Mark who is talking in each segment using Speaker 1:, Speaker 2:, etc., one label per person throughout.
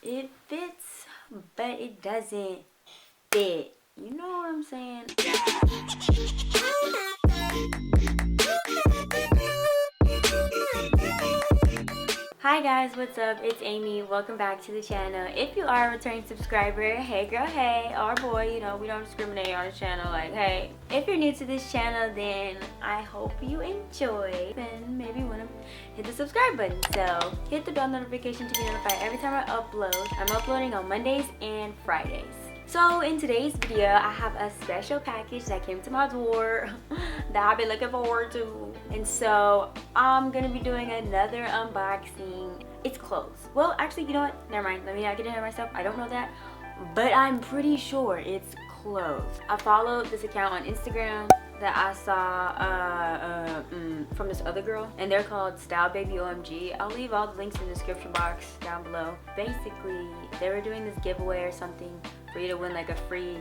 Speaker 1: It fits, but it doesn't fit. You know what I'm saying? Hi guys, what's up? It's Amy. Welcome back to the channel. If you are a returning subscriber, hey girl, hey, or boy, you know, we don't discriminate on the channel, like, hey. If you're new to this channel, then I hope you enjoy and maybe want to hit the subscribe button. So hit the bell notification to be notified every time I upload. I'm uploading on Mondays and Fridays. So in today's video, I have a special package that came to my door that I've been looking forward to. And so I'm gonna be doing another unboxing. It's clothes. Well, actually, you know what? Never mind. Let me not get ahead of myself. I don't know that, but I'm pretty sure it's clothes. I followed this account on Instagram that I saw from this other girl, and they're called Style Baby OMG. I'll leave all the links in the description box down below. Basically, they were doing this giveaway or something for you to win like a free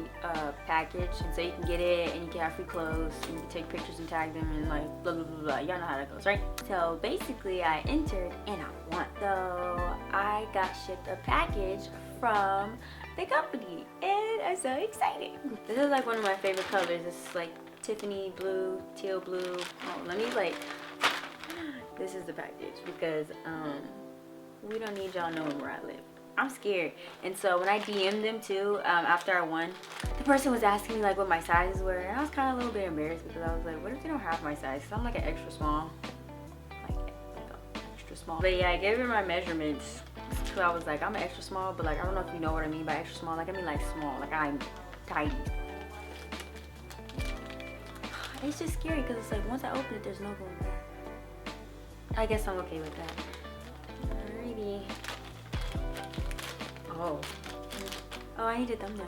Speaker 1: package, and so you can get it and you can have free clothes and you can take pictures and tag them and like blah blah blah blah. Y'all know how that goes, right? So basically I entered and I won. So I got shipped a package from the company and I'm so excited. This is like one of my favorite colors. It's like Tiffany blue, teal blue. Oh, let me like, this is the package because we don't need y'all knowing where I live. I'm scared. And so when I DM'd them too, after I won, the person was asking me like what my sizes were, and I was kind of a little bit embarrassed because I was like, what if they don't have my size? Because I'm like an extra small, like extra small. But yeah, I gave her my measurements. So I was like, I'm an extra small, but like I don't know if you know what I mean by extra small. Like I mean like small, like I'm tiny. It's just scary because it's like once I open it, there's no going back. I guess I'm okay with that. Alrighty. Oh, I need a thumbnail.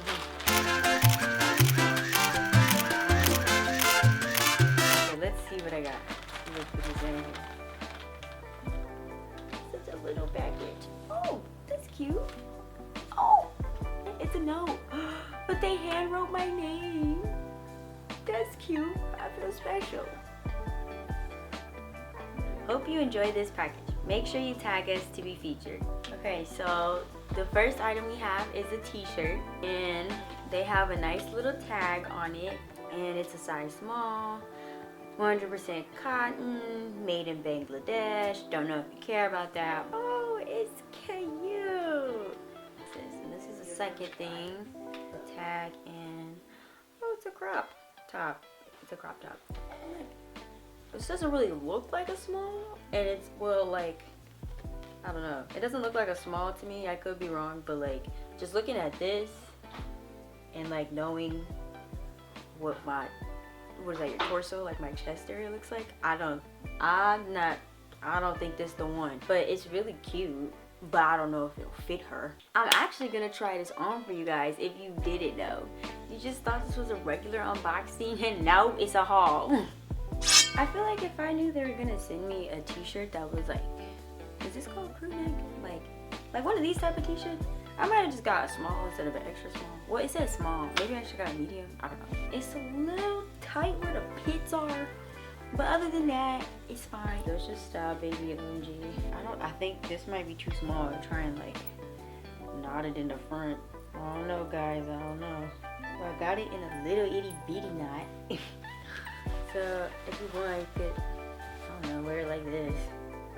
Speaker 1: Okay, let's see what I got. Let's put this in here. Such a little package. Oh, that's cute. Oh, it's a note. But they hand wrote my name. That's cute. I feel special. Hope you enjoy this package. Make sure you tag us to be featured. Okay, so the first item we have is a t-shirt, and they have a nice little tag on it, and it's a size small, 100% cotton, made in Bangladesh. Don't know if you care about that. Oh, it's cute. And this is the second thing, the tag, and oh, it's a crop top. It's a crop top. This doesn't really look like a small, and it's, well, like, I don't know. It doesn't look like a small to me. I could be wrong, but like just looking at this and like knowing what is that, your torso, like my chest area looks like, I don't think this is the one. But it's really cute, but I don't know if it'll fit her. I'm actually gonna try this on for you guys if you didn't know. You just thought this was a regular unboxing, and no, it's a haul. I feel like if I knew they were gonna send me a t-shirt that was like, is this called crew neck? Like one of these type of t-shirts? I might have just got a small instead of an extra small. Well, it says small. Maybe I should got a medium. I don't know. It's a little tight where the pits are. But other than that, it's fine. So it's just Style Baby OMG. I think this might be too small to try and like knot it in the front. I don't know, guys. I don't know. Well, I got it in a little itty bitty knot. So if you want, you could, I don't know, wear it like this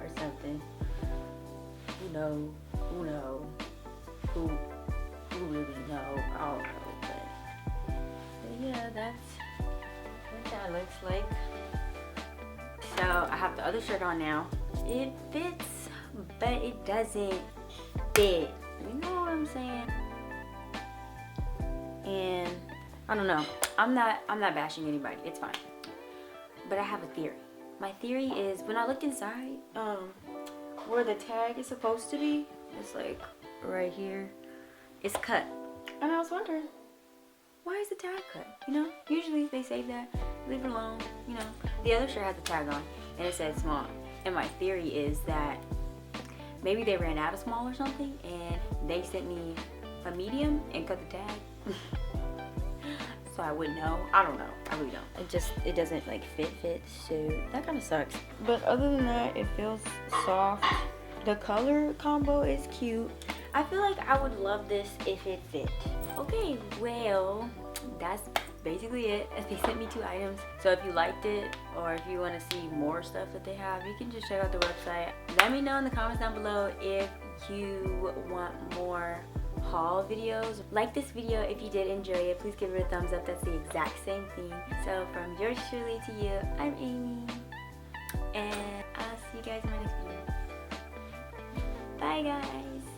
Speaker 1: or something. Who really know? I don't know, but yeah, that's what that looks like. So I have the other shirt on now. It fits, but it doesn't fit. You know what I'm saying? And I don't know. I'm not bashing anybody. It's fine. But I have a theory. My theory is when I looked inside, where the tag is supposed to be, it's like right here, it's cut. And I was wondering, why is the tag cut? You know, usually they say that, leave it alone, you know. The other shirt had the tag on and it said small. And my theory is that maybe they ran out of small or something and they sent me a medium and cut the tag. So I wouldn't know. I don't know. I really don't. It doesn't like fit. So that kind of sucks. But other than that, it feels soft. The color combo is cute. I feel like I would love this if it fit. Okay, well, that's basically it. They sent me 2 items. So if you liked it, or if you want to see more stuff that they have, you can just check out the website. Let me know in the comments down below if you want more haul videos. Like this video if you did enjoy it. Please give it a thumbs up. That's the exact same thing. So from yours truly to you, I'm Amy, and I'll see you guys in my next video. Bye guys.